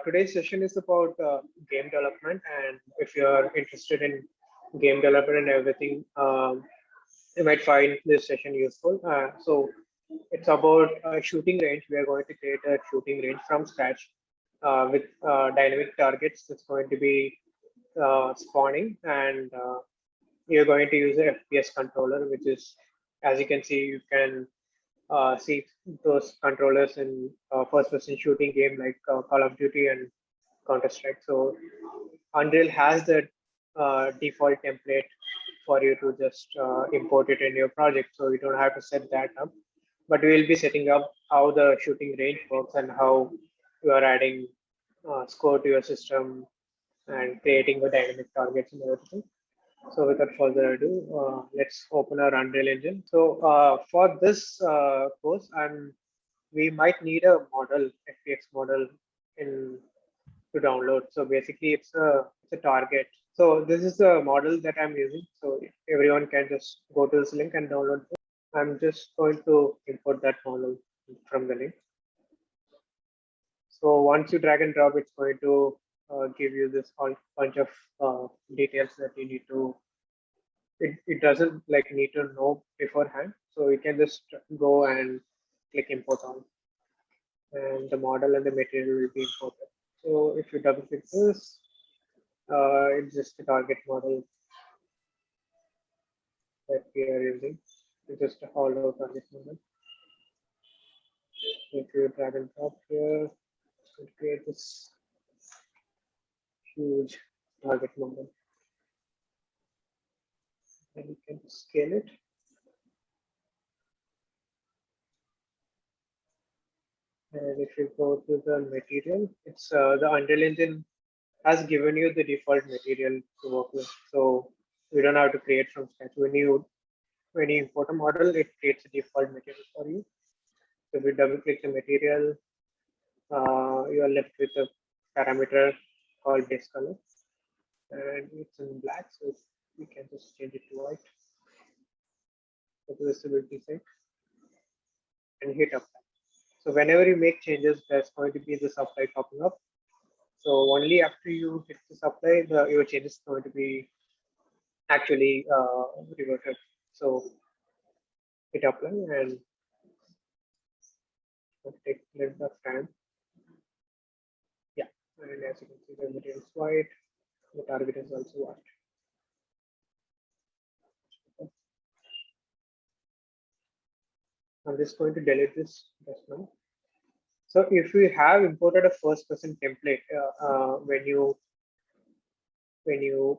Today's session is about game development, and if you're interested in game development and everything, you might find this session useful. It's about a shooting range. We are going to create a shooting range from scratch with dynamic targets. That's going to be spawning, and you're going to use a FPS controller, which is, as you can see, you can see those controllers in first-person shooting game like Call of Duty and Counter-Strike. So Unreal has the default template for you to just import it in your project, so you don't have to set that up. But we will be setting up how the shooting range works and how you are adding score to your system and creating the dynamic targets and everything. So without further ado, let's open our Unreal Engine. So for this course, we might need a model, FPX model in to download. So basically, it's a target. So this is the model that I'm using. So everyone can just go to this link and download this. I'm just going to import that model from the link. So once you drag and drop, it's going to give you this whole bunch of details that you need to. It doesn't like need to know beforehand, so you can just go and click import on, and the model and the material will be imported. So if you double click this, it's just the target model that we are using. It's just a hollow target model. If you drag and drop here, it create this huge target model, and you can scale it. And if you go to the material, it's the Unreal Engine has given you the default material to work with. So you don't have to create from scratch. When you import a model, it creates a default material for you. So if you double click the material, you are left with a parameter called base color, and it's in black, so we can just change it to white. So the visibility sake, and hit apply. So whenever you make changes, there's going to be this apply popping up. So only after you hit this apply, your changes is going to be actually reverted. So hit apply and take a little bit of time. Yeah, and as you can see, the material is white, the target is also white. I'm just going to delete this just now. So if you have imported a first-person template, when you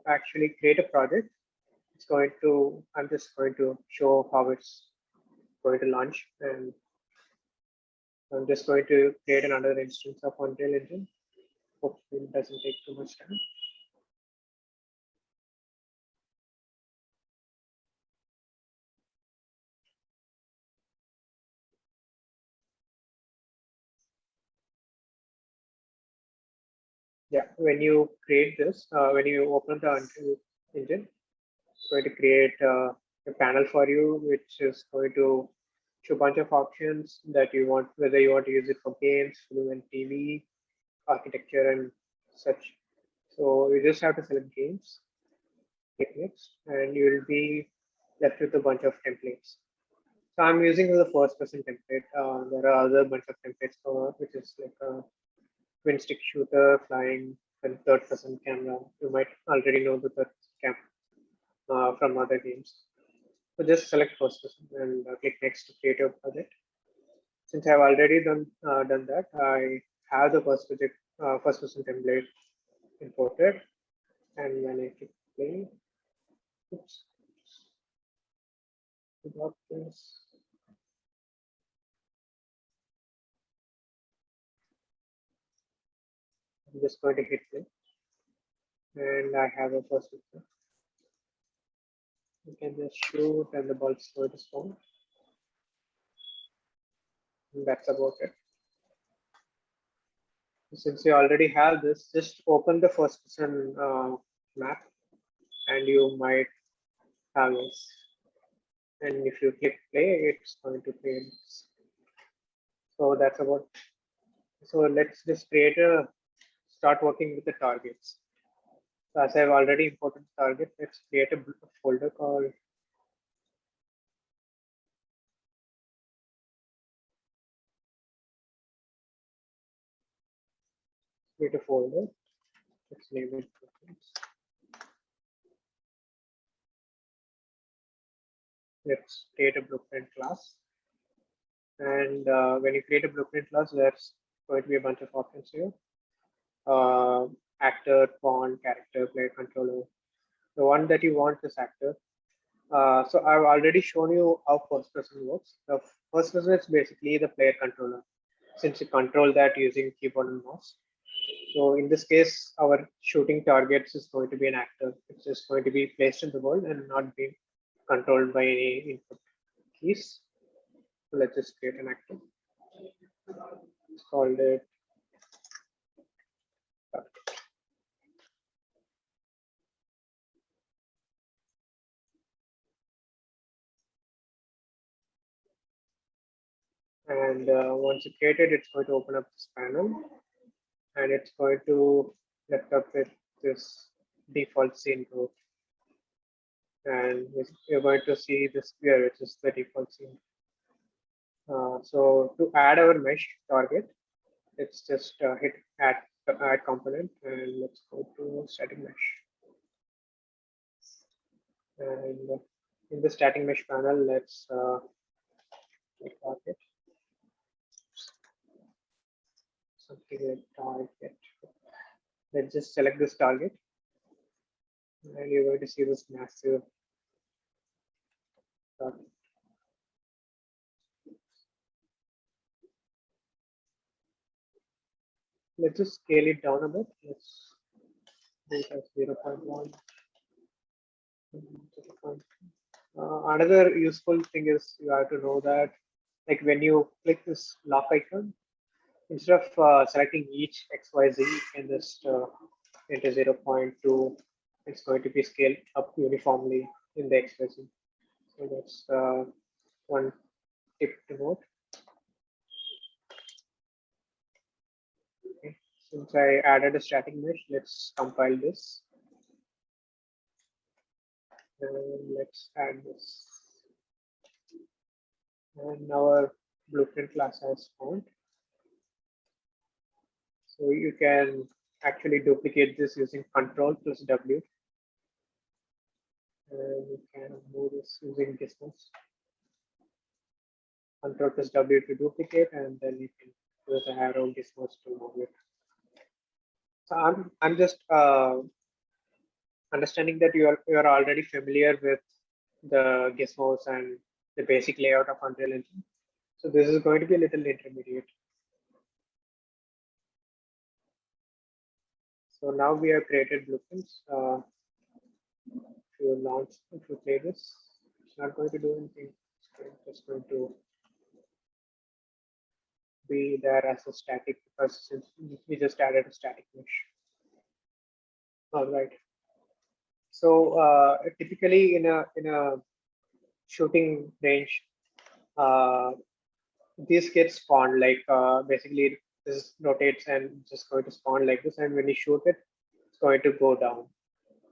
actually create a project, it's going to. I'm just going to show how it's going to launch, and I'm just going to create another instance of Unreal Engine. Hopefully, it doesn't take too much time. Yeah, when you create this, when you open the Unreal Engine, it's going to create a panel for you, which is going to show a bunch of options that you want, whether you want to use it for games, film and TV, architecture, and such. So you just have to select games, click next, and you will be left with a bunch of templates. So I'm using the first person template. There are other bunch of templates which is like a twin stick shooter, flying, and third person camera. You might already know the third cam from other games. So just select first person and click next to create your project. Since I've already done that, I have the first person template imported, and when I click play, oops, got this. I'm just going to hit play, and I have a first picture. You can just shoot, and the ball is going to spawn. And that's about it. Since you already have this, just open the first person map, and you might have this. And if you click play, it's going to play this. So that's about. So let's just create a start working with the targets. So as I've already imported the target, let's create a folder called create a folder. Let's name it blueprints. Let's create a blueprint class. And when you create a blueprint class, there's going to be a bunch of options here. Actor, pawn, character, player controller. The one that you want is actor. So I've already shown you how first person works. The first person is basically the player controller, since you control that using keyboard and mouse. So in this case, our shooting targets is going to be an actor. It's just going to be placed in the world and not being controlled by any input keys. So let's just create an actor. It's called it. And once you create it, it's going to open up this panel, and it's going to lift up with this default scene group. And you're going to see this sphere, which is the default scene. So to add our mesh target, let's just hit add component, and let's go to static mesh. And in the static mesh panel, let's target something like target. Let's just select this target, and you're going to see this massive target. Let's just scale it down a bit. Let's do it as 0.1. Another useful thing is you have to know that, like when you click this lock icon, instead of selecting each XYZ, you can just enter 0.2. It's going to be scaled up uniformly in the XYZ. So that's one tip to note. Okay. Since I added a static mesh, let's compile this. And let's add this. And our blueprint class has found. So you can actually duplicate this using Control plus W. And you can move this using distance. Control plus W to duplicate, and then you can use the arrow gizmos to move it. So I'm just understanding that you are already familiar with the gizmos and the basic layout of Unreal Engine. So this is going to be a little intermediate. So now we have created blueprints. If you play this, it's not going to do anything. It's just going to be there as a static because we just added a static mesh. All right. So typically in a shooting range, this gets spawned like basically this rotates and just going to spawn like this, and when you shoot it, it's going to go down.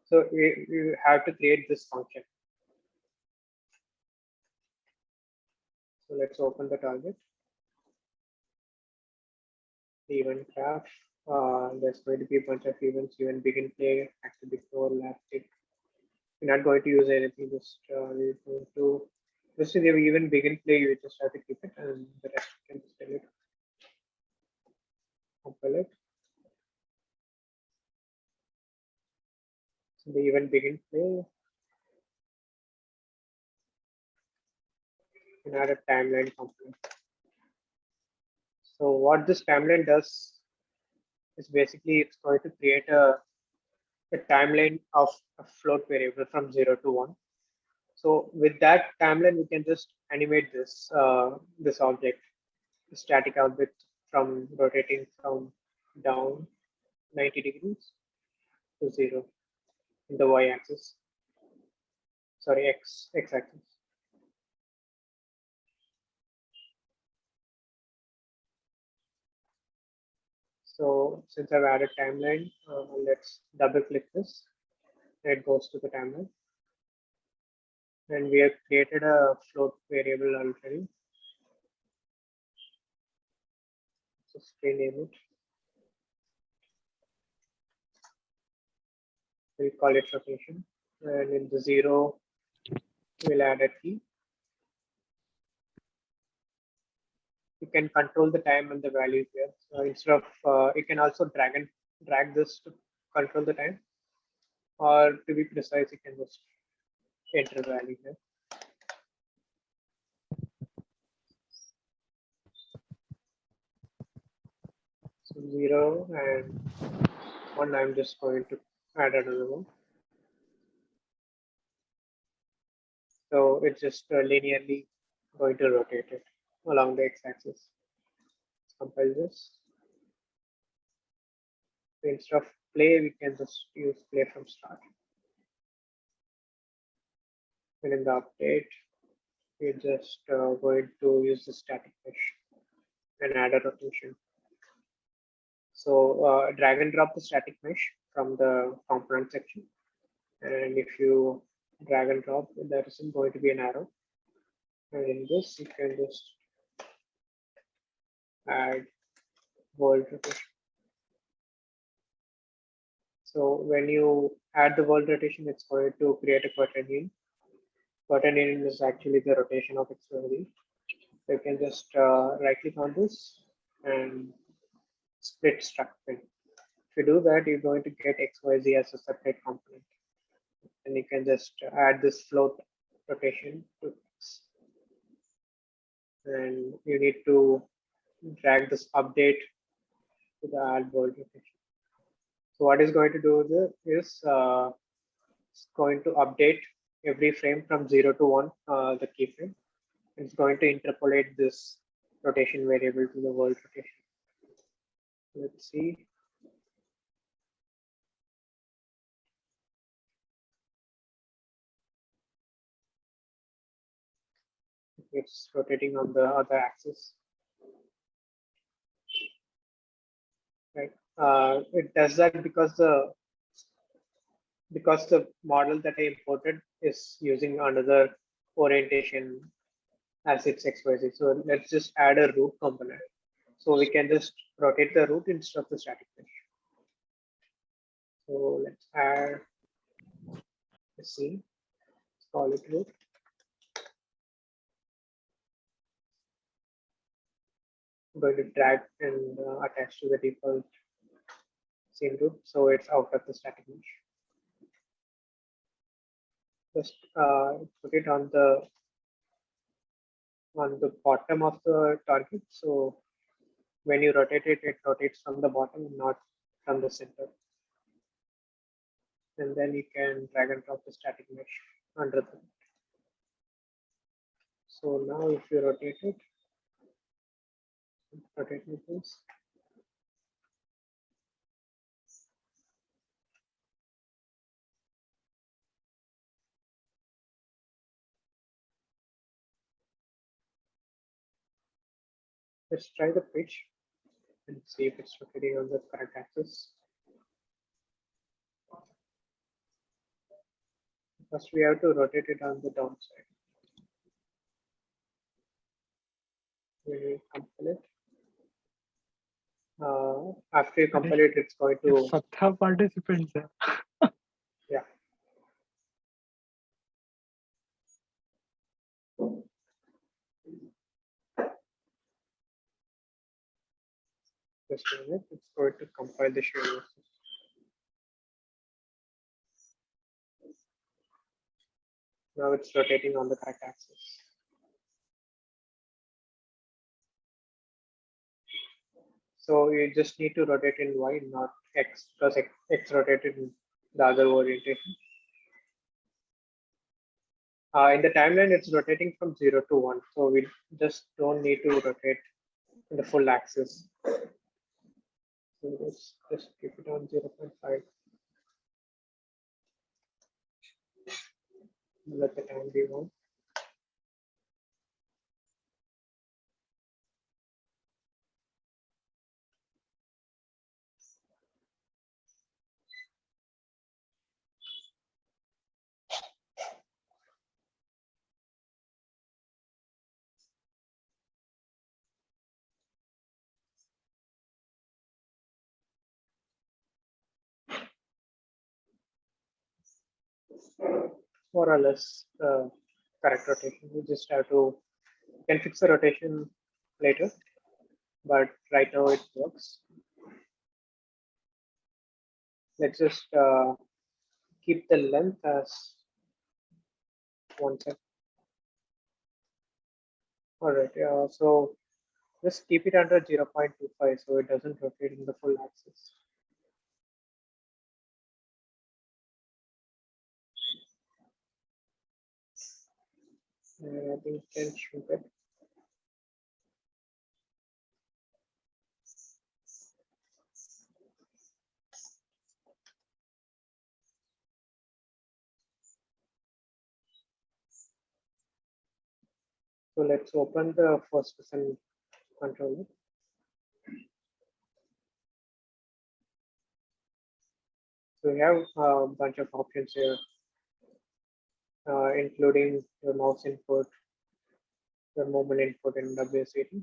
So you have to create this function. So let's open the target. Event graph. There's going to be a bunch of events: event begin play, active before, last tick. We're not going to use anything. Just we're going to just in the event begin play. You just have to keep it, and the rest you can just delete. Compile it. So the event begin play. And add a timeline component. So what this timeline does is basically it's going to create a timeline of a float variable from 0 to 1. So with that timeline, we can just animate this this object, the static object, from rotating from down 90 degrees to 0 in the y-axis. Sorry, x-axis. So since I've added timeline, let's double click this. It goes to the timeline. And we have created a float variable already. Just rename it. We'll call it rotation. And in the 0, we'll add a key. You can control the time and the value here. So instead of, you can also drag this to control the time. Or to be precise, you can just enter value here. So 0 and 1, I'm just going to add another one. So it's just linearly going to rotate it along the x-axis. Let's compile this. So instead of play, we can just use play from start. And in the update, we're just going to use the static mesh and add a rotation. So drag and drop the static mesh from the component section. And if you drag and drop, there isn't going to be an arrow. And in this, you can just add world rotation. So when you add the world rotation, it's going to create a quaternion. Quaternion is actually the rotation of XYZ. So you can just right click on this and split structure. If you do that, you're going to get XYZ as a separate component. And you can just add this float rotation to this. And you need to drag this update to the add world rotation. So what is going to do this is it's going to update every frame from 0 to 1, the keyframe. It's going to interpolate this rotation variable to the world rotation. Let's see. It's rotating on the other axis. Right. It does that because the model that I imported is using another orientation as its XYZ. So let's just add a root component. So we can just rotate the root instead of the static mesh. So let's add a scene. Let's call it root. I'm going to drag and attach to the default scene root, so it's out of the static mesh. Just put it on the bottom of the target. So when you rotate it, it rotates from the bottom, not from the center. And then you can drag and drop the static mesh under them. So now if you rotate it, this. Let's try the pitch and see if it's rotating on the correct axis. First, we have to rotate it on the downside. We compile it. After you compile it, it's going to. Satha participants. Yeah. Just a minute, it's going to compile the shear. Now it's rotating on the correct axis. So you just need to rotate in Y, not X, because X rotated in the other orientation. In the timeline, it's rotating from 0 to 1. So we just don't need to rotate in the full axis. So let's just keep it on 0.5. Let the time be 1. more or less correct rotation. You just have to, you can fix the rotation later, but right now it works. Let's just keep the length as 1 second. All right, so just keep it under 0.25 so it doesn't rotate in the full axis. And I think 10 shrink it. So let's open the first person controller. So we have a bunch of options here, including the mouse input, the movement input, and WSAT.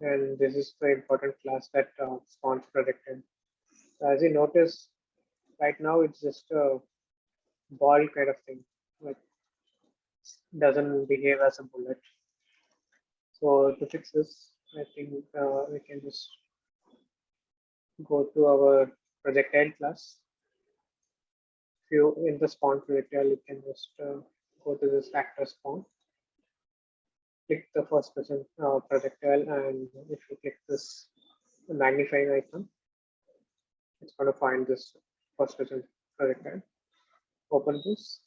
And this is the important class that spawns projected. As you notice, right now it's just a ball kind of thing, like doesn't behave as a bullet. So to fix this, I think we can just go to our projectile class. If you in the spawn projectile, you can just go to this actor spawn, click the first person projectile, and if you click this magnifying icon, it's going to find this first person projectile. Open this.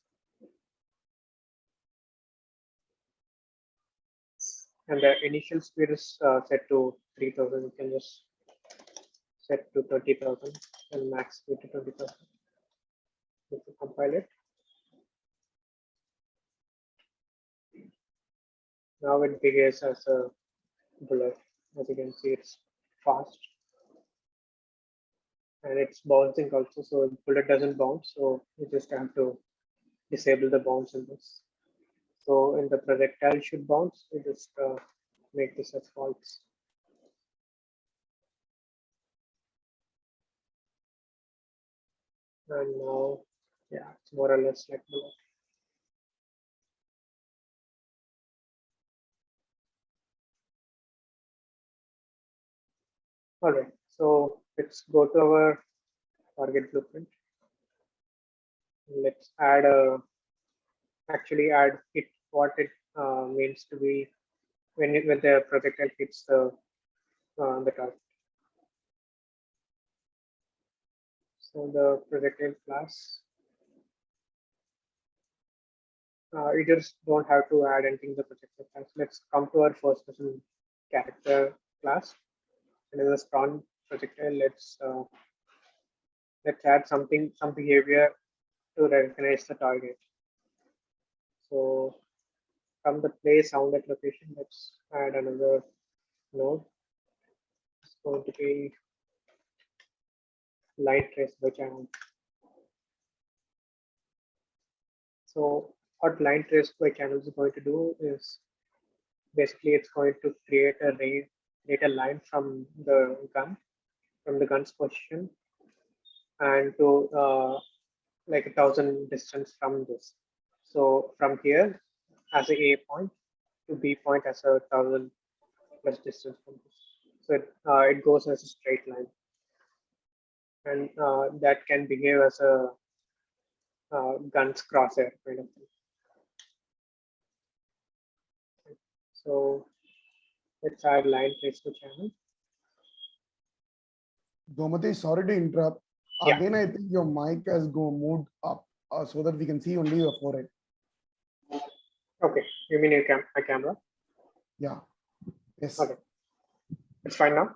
And the initial speed is set to 3000. You can just set to 30,000 and max speed to 20,000. If you compile it, now it behaves as a bullet. As you can see, it's fast and it's bouncing also. So the bullet doesn't bounce. So you just have to disable the bounce in this. So in the projectile should bounce, you just make this as false. And now, yeah, it's more or less like bullet. All right, so let's go to our target blueprint. Let's add actually add it what it means to be when the projectile hits the target. So the projectile class, you just don't have to add anything to the projectile class. Let's come to our first person character class, and in the spawn projectile, let's add some behavior to recognize the target. So from the play sound at location, let's add another node. It's going to be line trace by channel. So what line trace by channel is going to do is basically it's going to create a line from the gun's position, and to like 1,000 distance from this. So from here as a point to B point as a 1,000 plus distance from this. So it goes as a straight line, and that can behave as a gun's crosshair kind of thing. So let's add line trace to channel. Gomati, sorry to interrupt. Yeah. Again, I think your mic has moved up so that we can see only your forehead. Okay, you mean my camera? Yeah. Yes. Okay. It's fine now?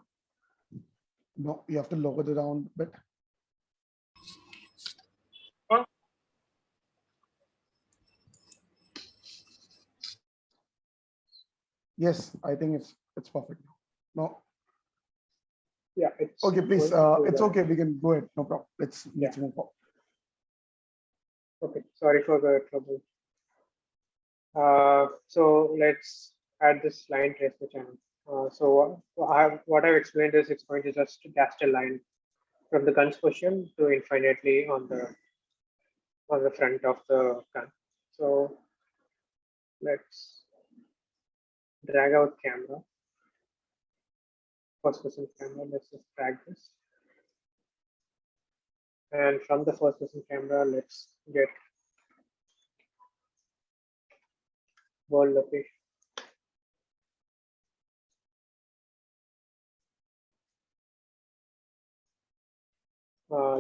No, you have to lower it down a bit. Yes, I think it's perfect. No. Yeah. It's okay, please. It's okay. We can go ahead. No problem. Let's move on. Okay. Sorry for the trouble. So let's add this line trace to channel. So what I've explained is it's going to just cast a line from the gun's position to infinitely on the on the front of the gun. So let's drag out camera, first person camera. Let's just drag this. And from the first person camera, let's get world location.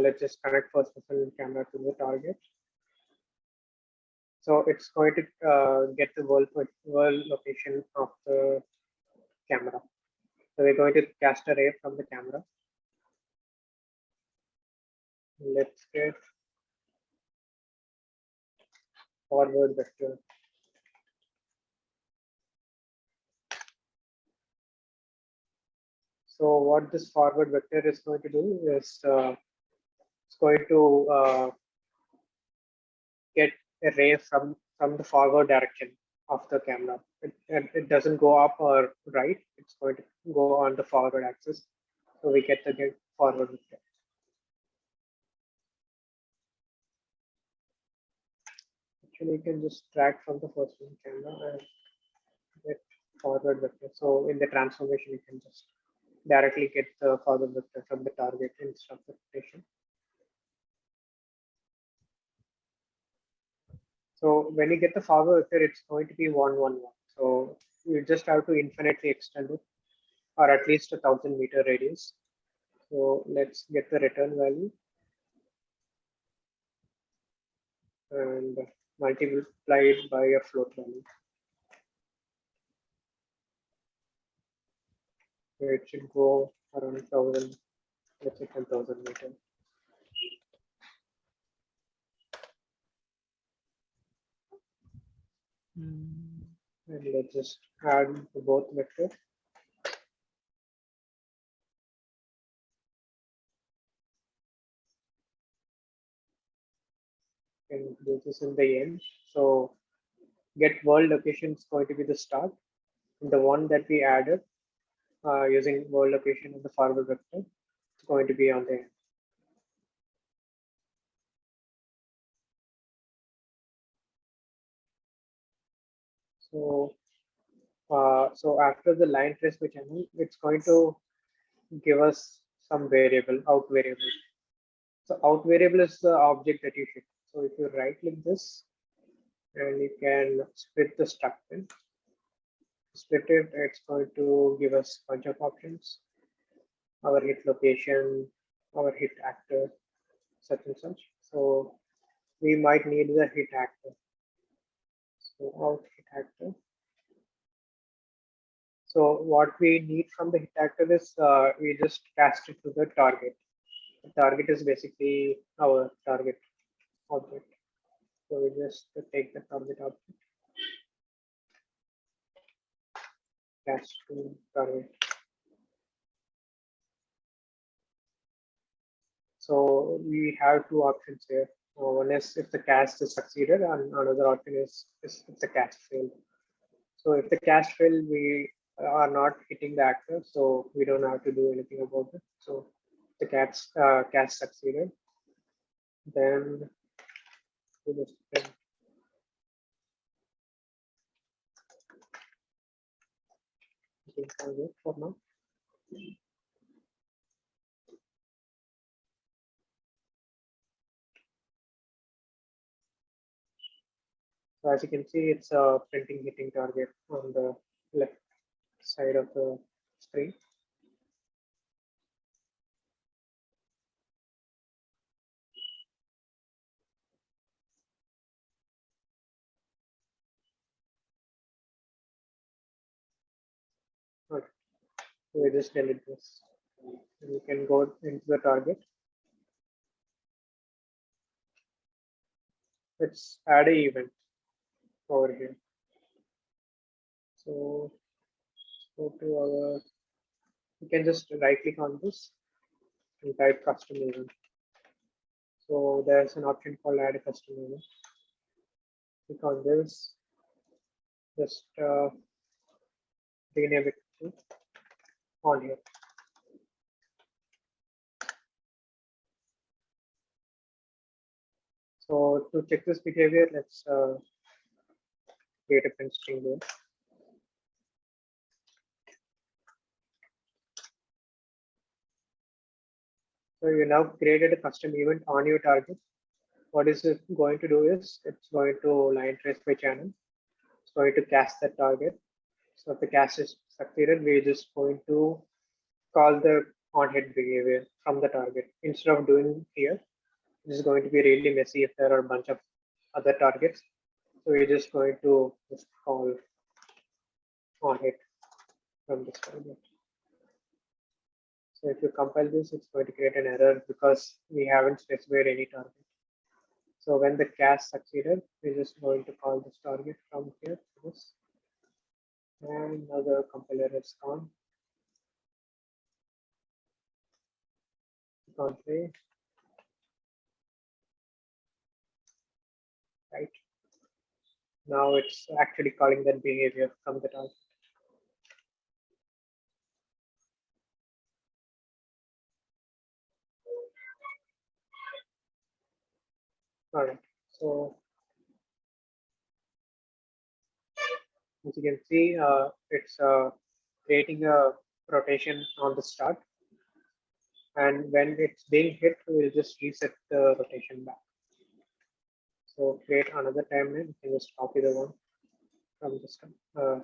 Let's just connect first person camera to the target. So it's going to get the world location of the camera. So we're going to cast a ray from the camera. Let's get forward vector. So what this forward vector is going to do is it's going to get a ray from the forward direction of the camera. It doesn't go up or right. It's going to go on the forward axis. So we get the forward vector. Actually, you can just drag from the first one camera and get forward vector. So in the transformation, you can just directly get the forward vector from the target instead of the rotation. So when you get the forward vector, it's going to be 1, 1, 1. So you just have to infinitely extend it, or at least 1,000-meter radius. So let's get the return value and multiply it by a float value. So it should go around 1,000, let's say 10,000 meters. And let's just add both vectors. And do this in the end. So get world location is going to be the start. And the one that we added using world location and the forward vector is going to be on the end. So after the line trace by channel, it's going to give us some variable, out variable. So out variable is the object that you should. So if you right click this and you can split the structure, split it, it's going to give us a bunch of options. Our hit location, our hit actor, such and such. So we might need the hit actor. So out hit actor. So what we need from the hit actor is we just cast it to the target. The target is basically our target object. So we just take the target object, cast to target. So we have two options here. One is if the cast is succeeded, and another option is if the cast failed. So if the cast failed, we are not hitting the actor, so we don't have to do anything about it. So the cast succeeded, then we just for now. So as you can see, it's a printing hitting target on the left side of the screen. Okay. So we just delete this. And we can go into the target. Let's add an event over here. So go to our, you can just right click on this and type custom event. So there's an option called add a custom event. Click on this, just rename it to on here. So to check this behavior, let's create a print string there. So you now created a custom event on your target. What is it going to do is it's going to line trace by channel. It's going to cast that target. So if the cast is succeeded, we're just going to call the on hit behavior from the target. Instead of doing here, this is going to be really messy if there are a bunch of other targets. So we're just going to just call on hit from this target. So if you compile this, it's going to create an error because we haven't specified any target. So when the cast succeeded, we're just going to call this target from here. This. And now the compiler is gone. Can't play. Right. Now it's actually calling that behavior from the target. All right. So as you can see, it's creating a rotation on the start. And when it's being hit, we'll just reset the rotation back. So create another timeline. You can just copy the one from the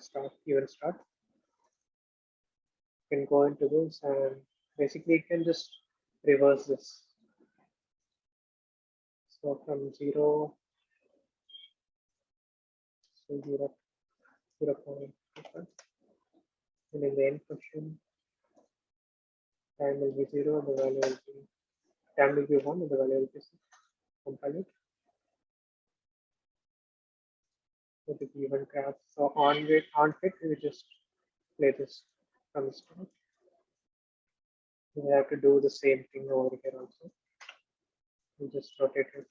start, even start. You can go into this and basically you can just reverse this. So from 0 to 0.5. And in the end function, time will be 0, the value will be time will be 1, and the value will be 6. Compile it. With the given graph. So on hit, we just play this from the start. We have to do the same thing over here also. We just rotate it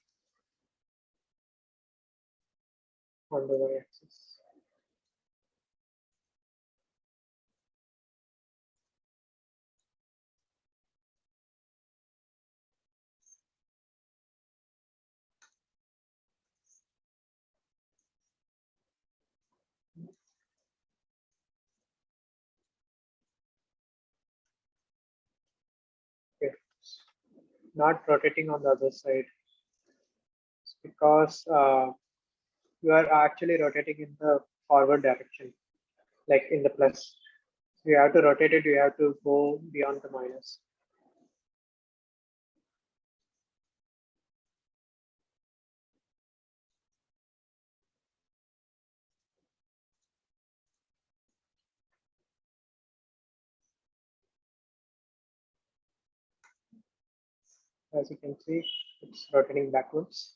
on the y-axis. Okay. Not rotating on the other side. It's because you are actually rotating in the forward direction, like in the plus. So you have to rotate it, you have to go beyond the minus. As you can see, it's rotating backwards.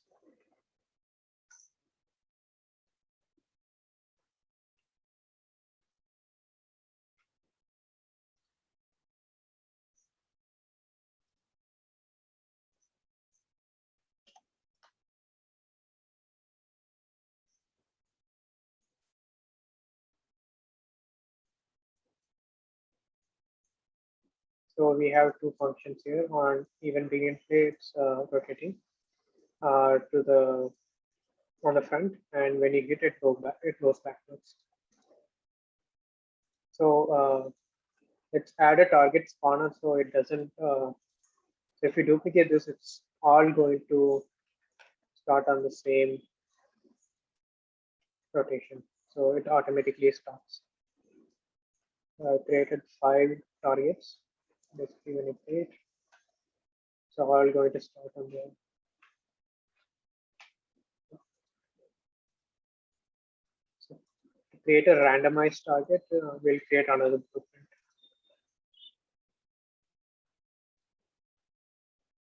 So we have two functions here. On even begin play, it's rotating to the on the front, and when you hit it, it goes backwards. So let's add a target spawner so it doesn't. So if you duplicate this, it's all going to start on the same rotation. So it automatically starts. Created 5 targets. Basically, when you play it, so all going to start on there. So to create a randomized target, we'll create another blueprint.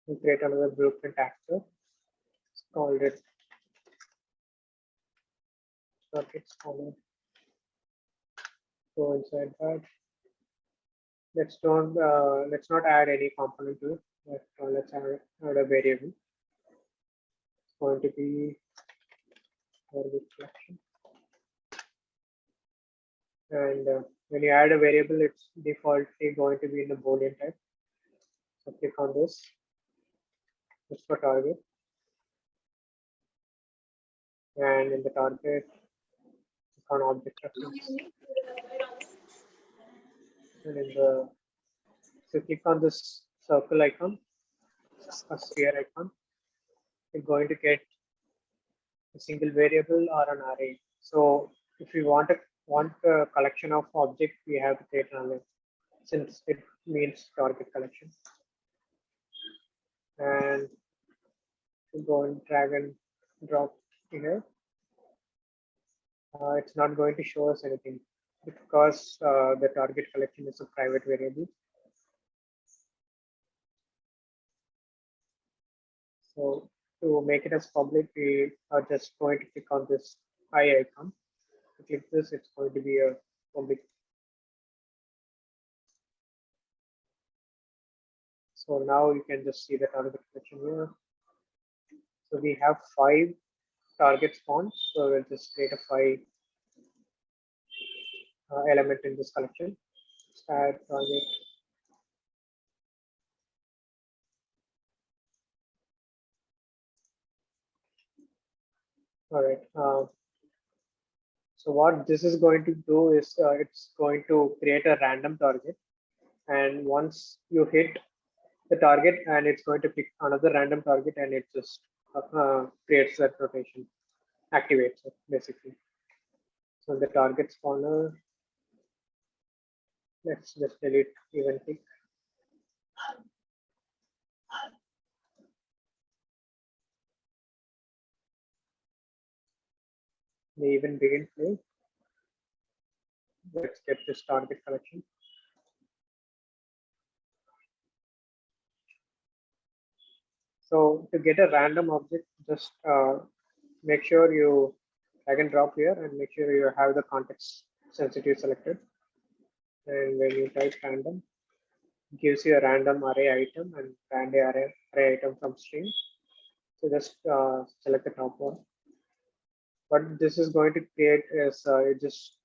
We'll create another blueprint actor. It's called it target spawner. Go inside that. Let's not add any component to it, but let's add a variable. It's going to be variable collection. And when you add a variable, it's defaultly going to be in the Boolean type. So click on this. Just for target. and in the target, click on object reference. And in the, so click on this circle icon, a sphere icon, you're going to get a single variable or an array. So if we want a collection of objects, we have to create an array since it means target collection. And go and drag and drop here. It's not going to show us anything because the target collection is a private variable. So to make it as public, we are just going to click on this eye icon. To click this, it's going to be a public. So now you can just see the target collection here. So we have 5 target spawns. So we'll just create a 5 element in this collection. Add target. All right. So what this is going to do is it's going to create a random target. And once you hit the target and it's going to pick another random target and it just creates that rotation, activates it basically. So the target spawner, let's just delete event pick. The event begin play. Let's get this target collection. So to get a random object, just make sure you drag and drop here and make sure you have the context sensitive selected. And when you type random, it gives you a random array item and random array item from string. So just select the top one. What this is going to create is it just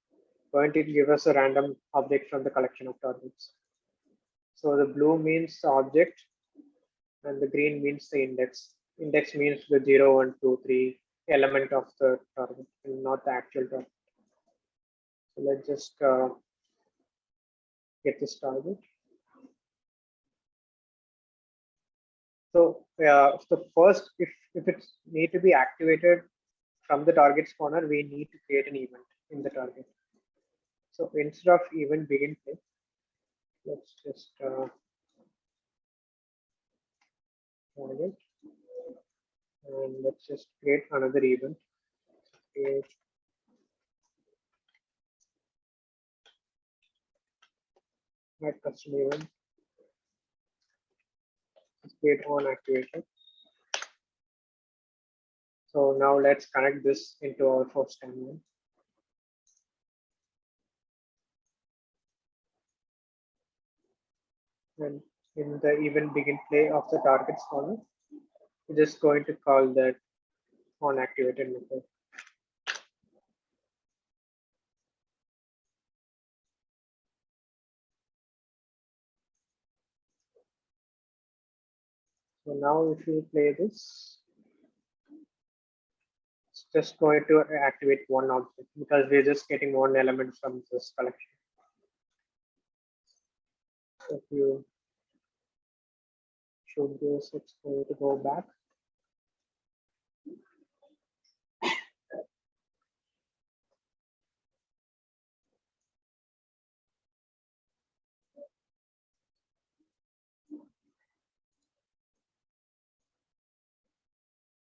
going to give us a random object from the collection of targets. So the blue means the object and the green means the index. Index means the 0, 1, 2, 3 element of the target and not the actual target. So let's just get this target. So the first, if it's need to be activated from the target spawner, we need to create an event in the target. So instead of event begin play, let's just target and let's just create another event. Create add custom event. Let's create on activated. So now let's connect this into our first timeline. And in the event begin play of the target spawner, we're just going to call that on activated method. So now if you play this, it's just going to activate one object because we're just getting one element from this collection. So if you shoot this, it's going to go back.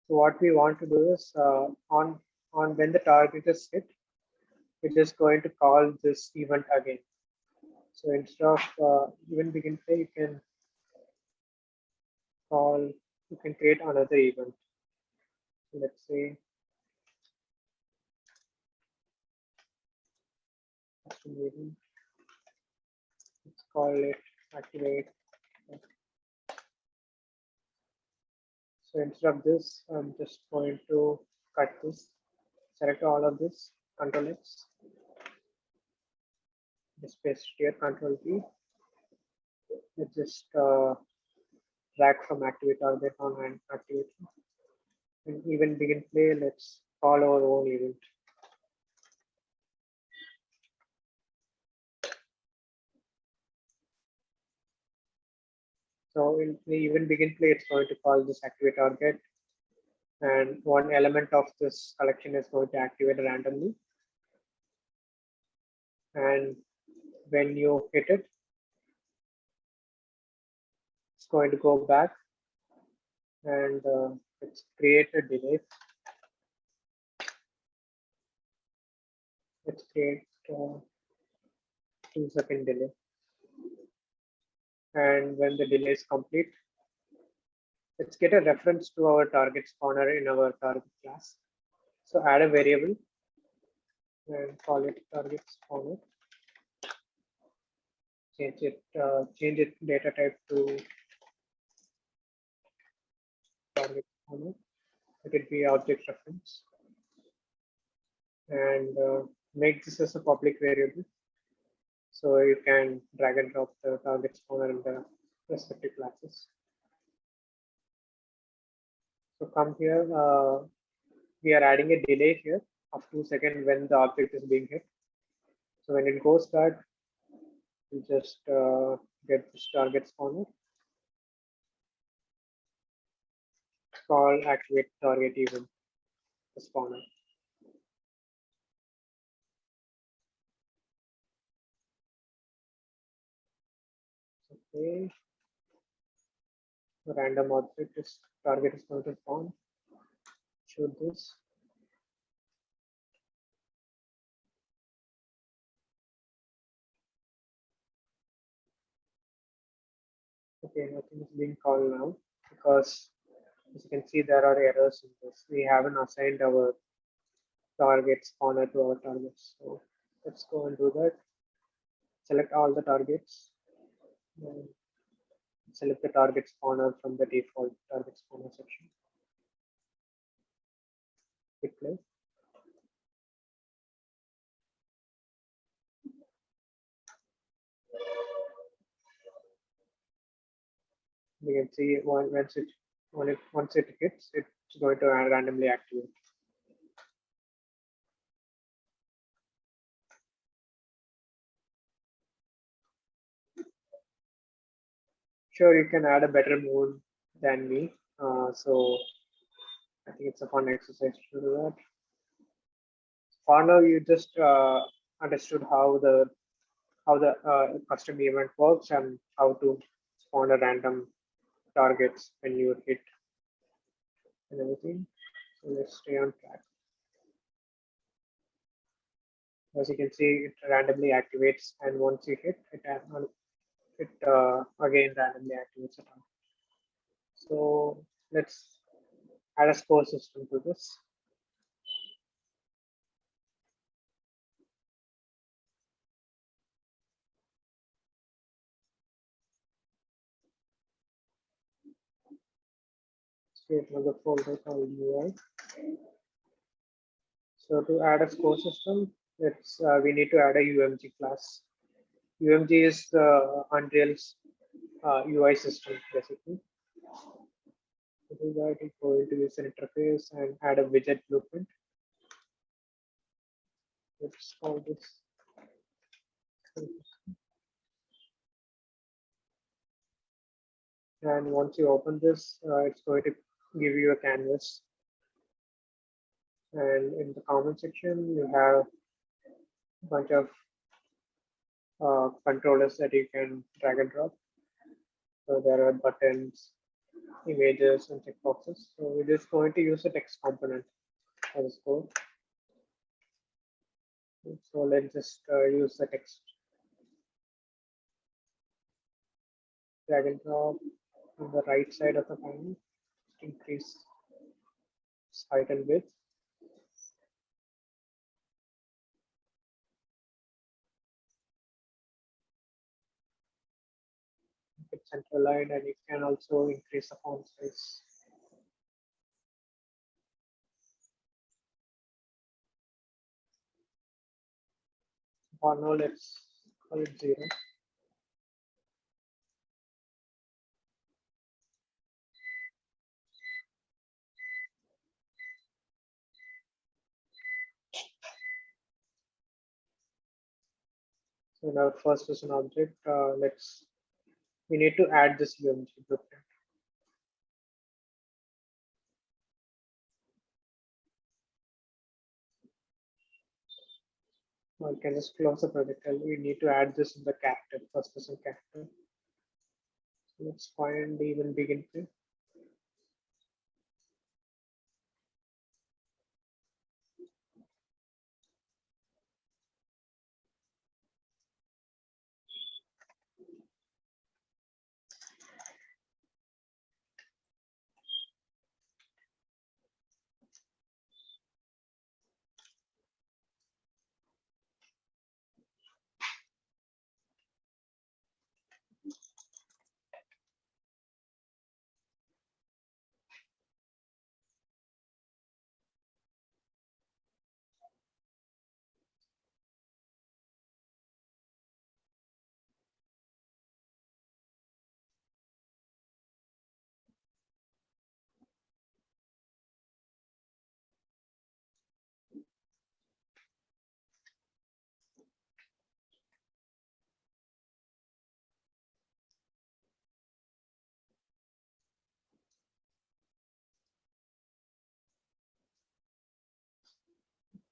So what we want to do is on when the target is hit, we're just going to call this event again. So instead of event begin play, you can create another event. So let's say custom event. Let's call it activate. So instead of this, I'm just going to cut this, select all of this, Control X, just paste here, Control T. Let's just drag from activate target on and activate. And even begin play, let's call our own event. So in the event begin play, it's going to call this activate target, and one element of this collection is going to activate randomly. And when you hit it, it's going to go back and it's create a delay. Let's create 2-second delay. And when the delay is complete, let's get a reference to our target spawner in our target class. So add a variable and call it target spawner. Change it data type to target spawner. Let it be object reference. And make this as a public variable. So you can drag and drop the target spawner in the respective classes. So come here, we are adding a delay here of 2 seconds when the object is being hit. So when it goes back, we just get this target spawner. Call activate target event, the spawner. Okay. The random object is target is going to spawn. Shoot this. Okay, nothing is being called now because as you can see, there are errors in this. We haven't assigned our target spawner to our targets. So let's go and do that. Select all the targets. And select the target spawner from the default target spawner section. Hit play. We can see once it hits, it's going to randomly activate. Sure, you can add a better mode than me. So I think it's a fun exercise to do that. For now, you just understood how the custom event works and how to spawn a random targets when you hit and everything. So let's stay on track. As you can see, it randomly activates, and once you hit it, again randomly activates it. So let's add a score system to this. Create another folder called UI. So to add a score system, we need to add a UMG class. UMG is Unreal's UI system basically. To do that, you go into user interface and add a widget blueprint. Let's call this. And once you open this, it's going to give you a canvas. And in the comment section, you have a bunch of controllers that you can drag and drop. So there are buttons, images, and checkboxes. So we're just going to use a text component as code. So let's just use the text. Drag and drop on the right side of the panel. Increase height and width. It's center aligned, and you can also increase the font size. For now, let's call it 0. in our first person object, we need to add this UMG blueprint. I can just close the project. We need to add this in the character, first person character. So let's find even begin to.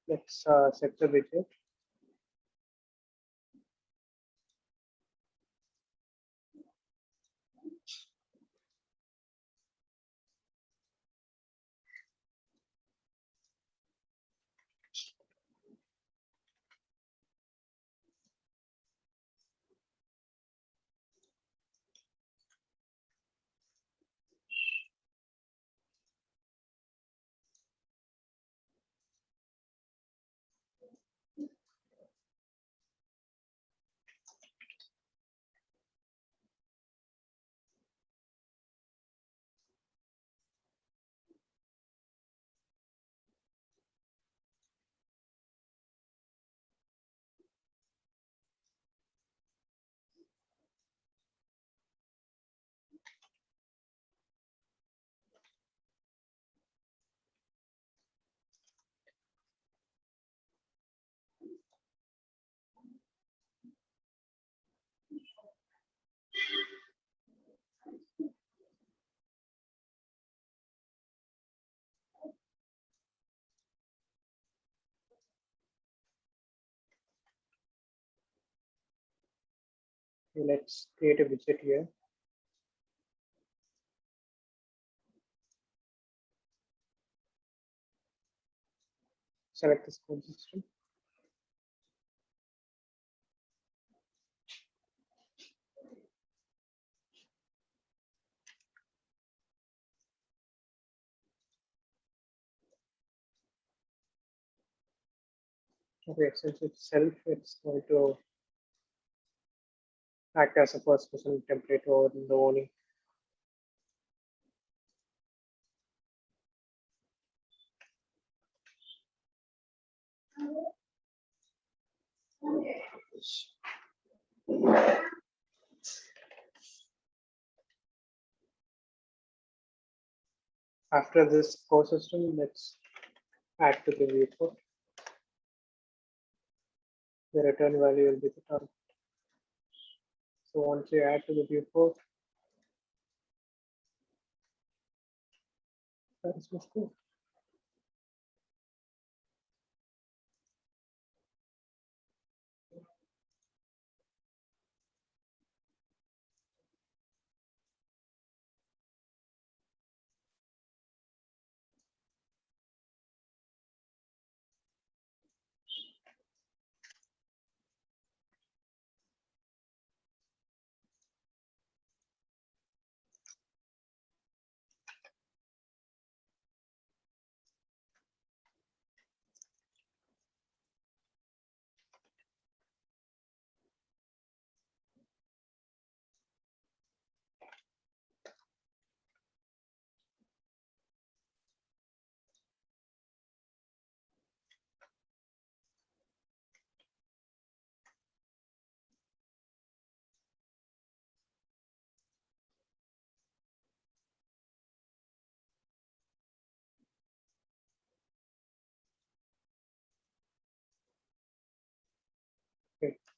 Let's set the widget. Let's create a widget here. Select the school system. Okay, since it's self, it's going to act as a first person template over the warning. After this core system, let's add to the viewport. The return value will be the target. So once you add to the viewport, that is my school.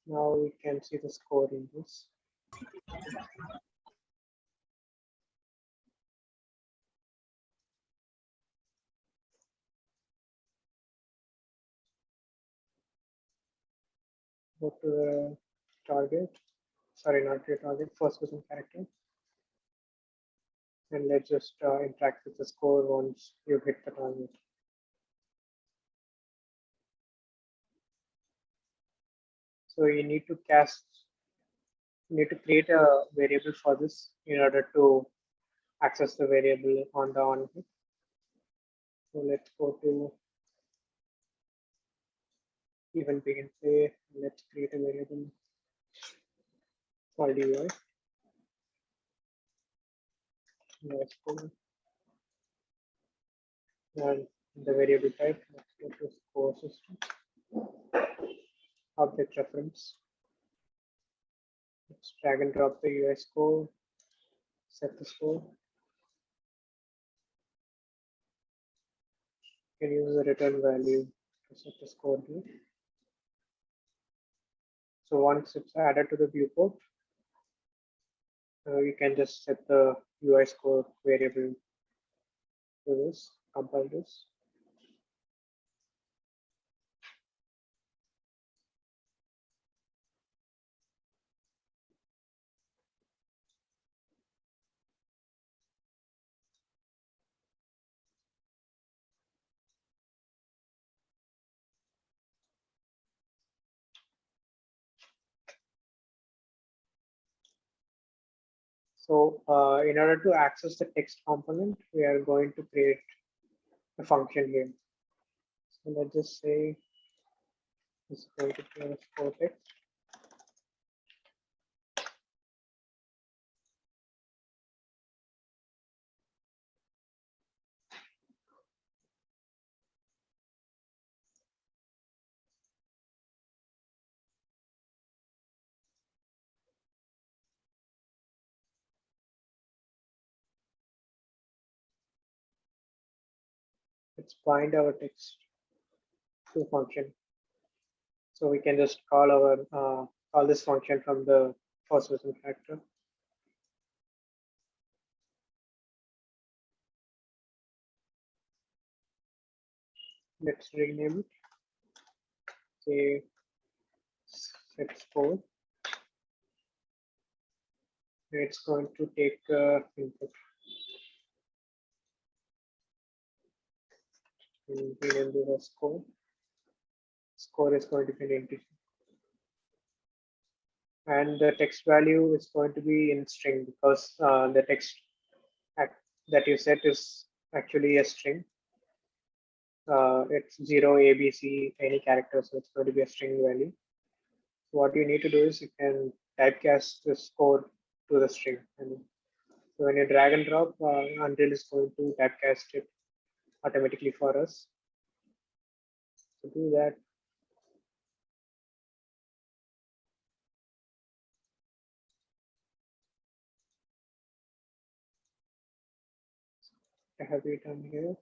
Now we can see the score in this. Go to the target. Sorry, not your target, first person character. And let's just interact with the score once you hit the target. So you need to create a variable for this in order to access the variable on the on hit. So let's go to event begin play. Let's create a variable called UI. Let's go and the variable type. Let's go to score system. Object reference. Let's drag and drop the UI score. Set the score. You can use the return value to set the score here. So once it's added to the viewport, you can just set the UI score variable to this, compile this. So in order to access the text component, we are going to create a function here. So let's just say this is going to be a score text. Let's bind our text to function. So we can just call this function from the first person character. Let's rename it. Say set score. It's going to take input. Rename the score. Score is going to be an integer. And the text value is going to be in string because the text that you set is actually a string. It's 0, A, B, C, any character, so it's going to be a string value. So what you need to do is you can typecast the score to the string. And so when you drag and drop, Unreal is going to typecast it automatically for us. To do that, I have it on here.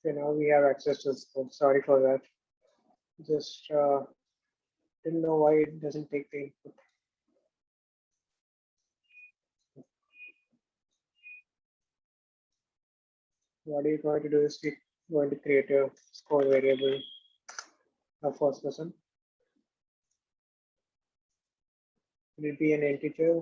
Now we have access to this code. Sorry for that. Just didn't know why it doesn't take the input. What are you going to do is you're going to create a score variable, a first person. It will be an integer.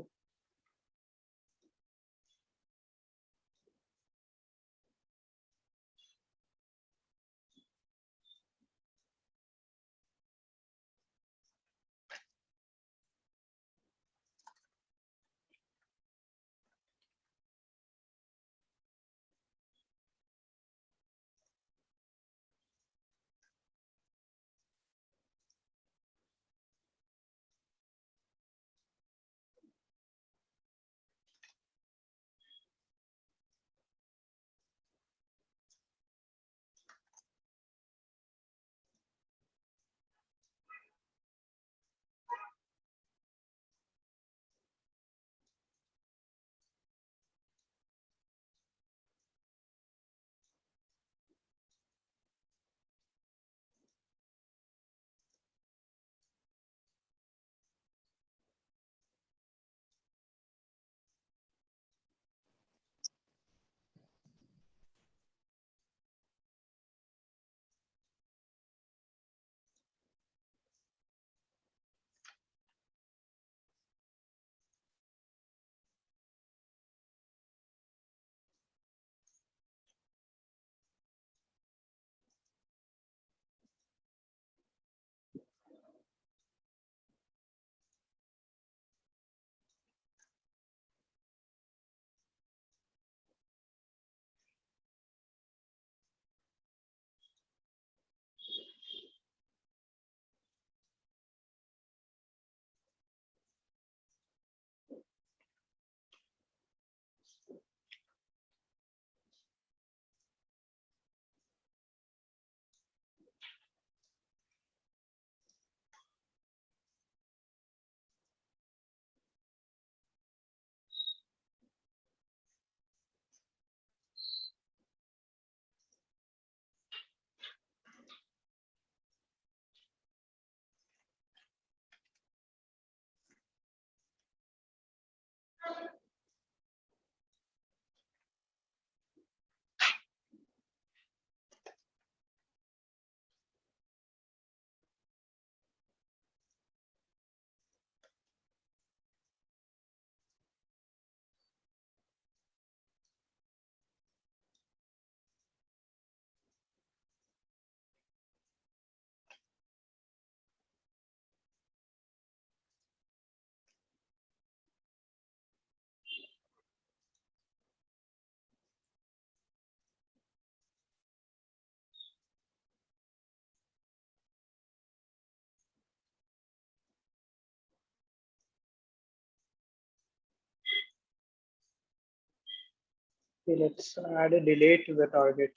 Okay, let's add a delay to the target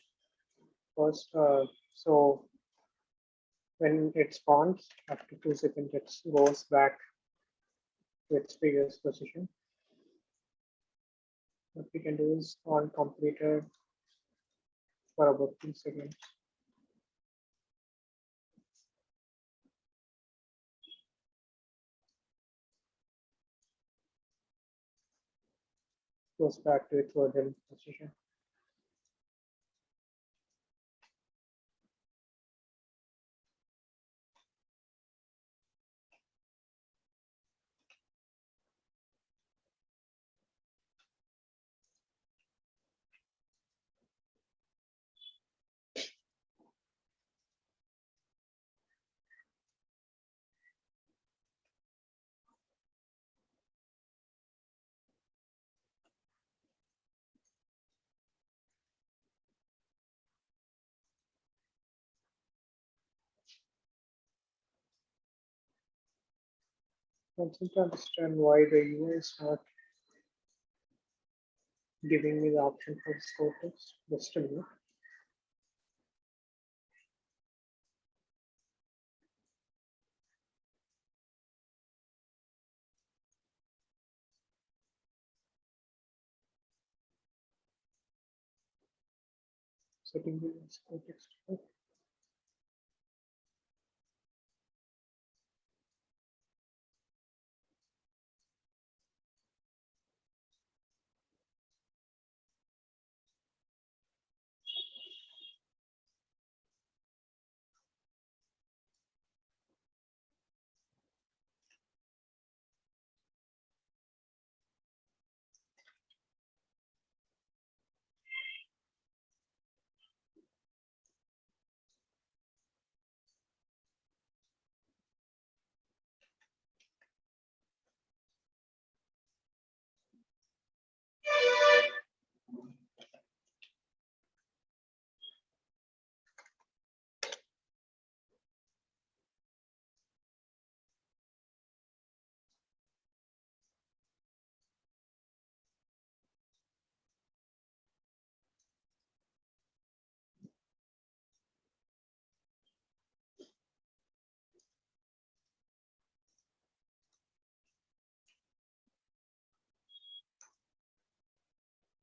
first. So when it spawns, after 2 seconds, it goes back to its previous position. What we can do is on completed for about 2 seconds. Goes back to its original position. I don't understand why the UI is not giving me the option for the score text. Just a minute. Setting the score text.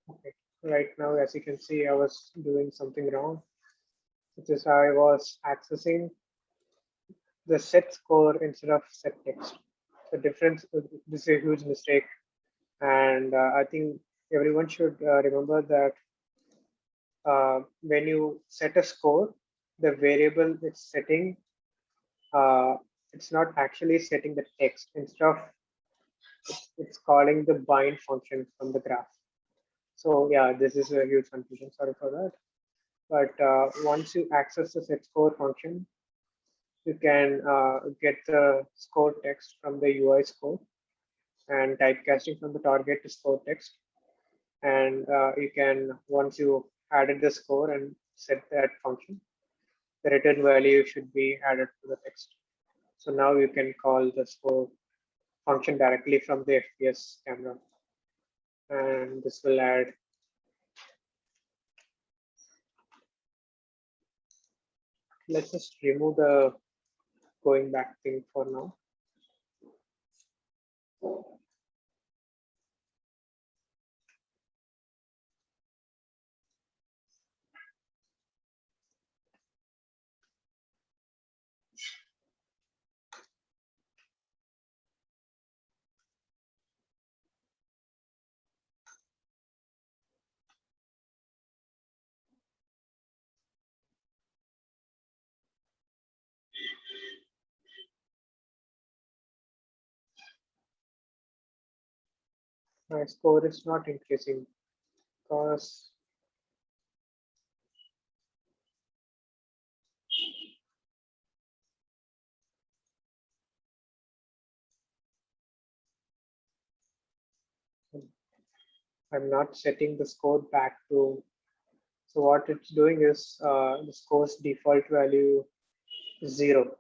Okay. Right now, as you can see, I was doing something wrong, which is I was accessing the set score instead of set text. The difference, this is a huge mistake. And I think everyone should remember that when you set a score, the variable it's setting, uh, it's not actually setting the text. Instead of it's calling the bind function from the graph. So yeah, this is a huge confusion. Sorry for that. But once you access the set score function, you can get the score text from the UI score and typecasting from the target to score text. And you can, once you added the score and set that function, the return value should be added to the text. So now you can call the score function directly from the FPS camera. And this will add, let's just remove the going back thing for now. My score is not increasing because I'm not setting the score back to. So what it's doing is the score's default value is 0.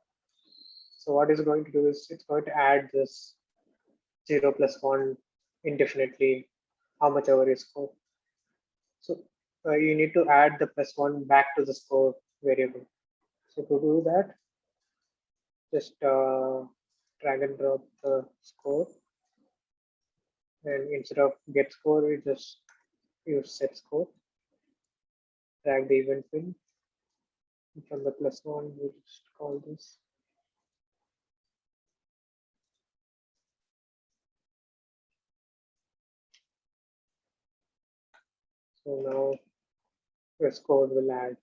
So what it's going to do is it's going to add this 0 plus 1 indefinitely, how much ever you score. So you need to add the +1 back to the score variable. So to do that, just drag and drop the score, and instead of get score, you just use set score. Drag the event pin from the +1. We just call this. So now your score will add.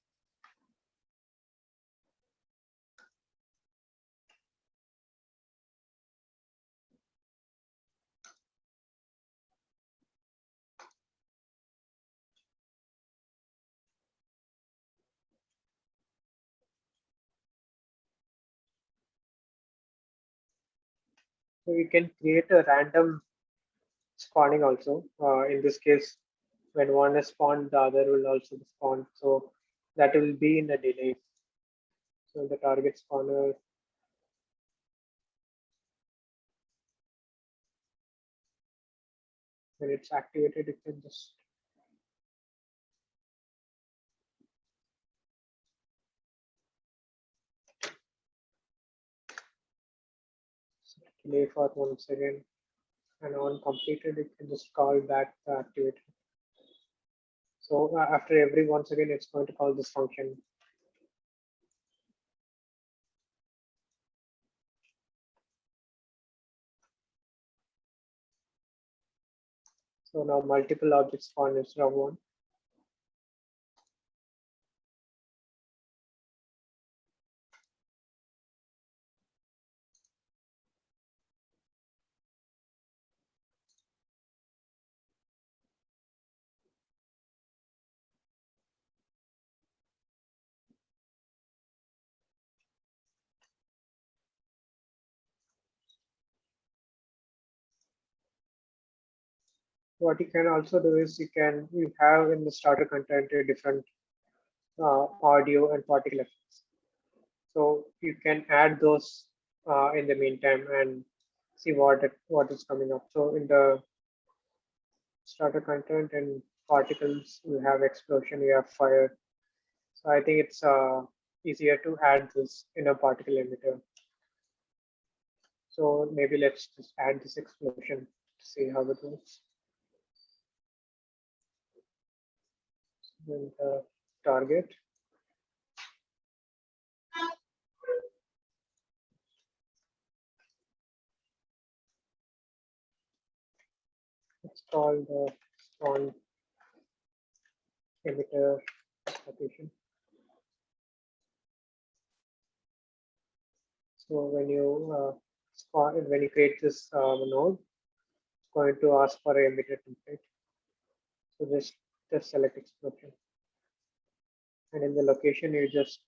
So you can create a random spawning also. In this case, when one is spawned, the other will also be spawned. So that will be in a delay. So the target spawner, when it's activated, you can just delay for 1 second, and on completed, you can just call back the activated. So after every 1 second, it's going to call this function. So now multiple objects spawn instead of one. What you can also do is you have in the starter content a different audio and particle effects. So you can add those in the meantime and see what is coming up. So in the starter content and particles, you have explosion, you have fire. So I think it's easier to add this in a particle emitter. So maybe let's just add this explosion to see how it works. Then the target. It's called the spawn emitter location. So when you create this node, it's going to ask for a emitter template. So just select explosion, and in the location you just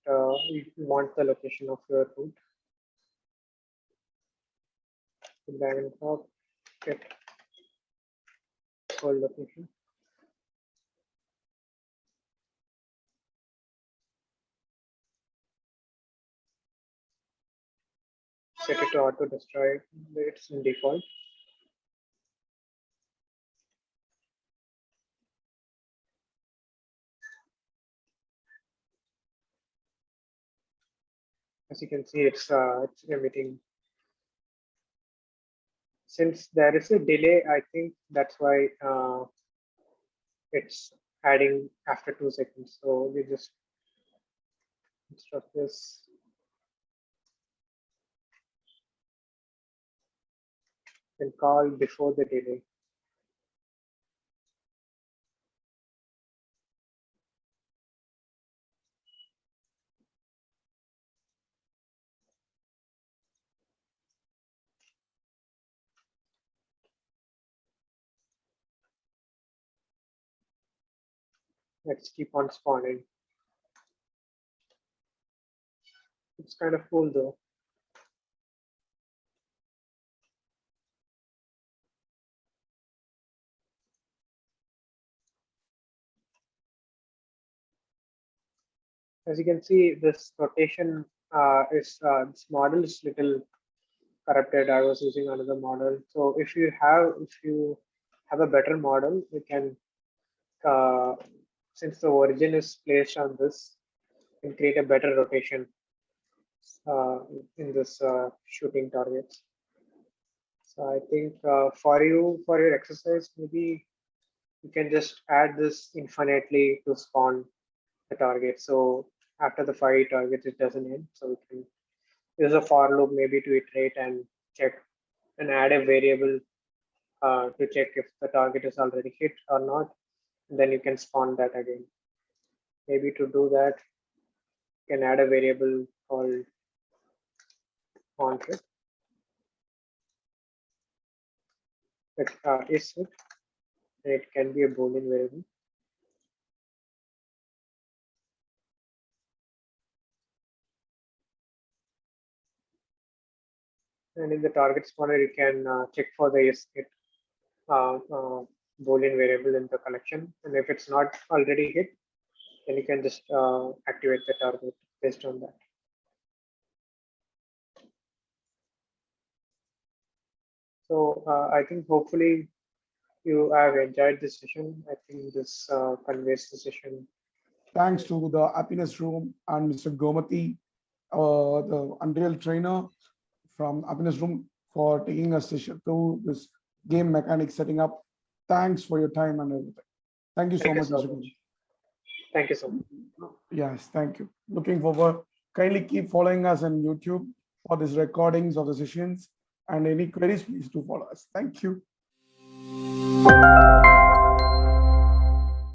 you want the location of your root. So drag and drop, get whole location. Set it to auto destroy. It's in default. As you can see, it's emitting. Since there is a delay, I think that's why it's adding after 2 seconds. So we just instruct this. And call before the delay. Let's keep on spawning. It's kind of cool though. As you can see, this rotation this model is little corrupted. I was using another model. So if you have a better model, you can since the origin is placed on this, you can create a better rotation in this shooting targets. So I think for your exercise, maybe you can just add this infinitely to spawn the target. So after the 5 targets, it doesn't end. So we can use a for loop maybe to iterate and check and add a variable to check if the target is already hit or not. And then you can spawn that again. Maybe to do that, you can add a variable called on hit. It is hit, and it can be a Boolean variable. And in the target spawner, you can check for the is hit Boolean variable in the collection. And if it's not already hit, then you can just activate the target based on that. So I think hopefully you have enjoyed this session. I think this conveys the session. Thanks to the Happiness Room and Mr. Gomati, the Unreal trainer from Happiness Room, for taking us through this game mechanic setting up. Thanks for your time and everything. Thank you so Thank you much, so Mr. much. Gomati. Thank you so much. Yes, thank you. Looking forward. Kindly keep following us on YouTube for these recordings of the sessions, and any queries, please do follow us. Thank you.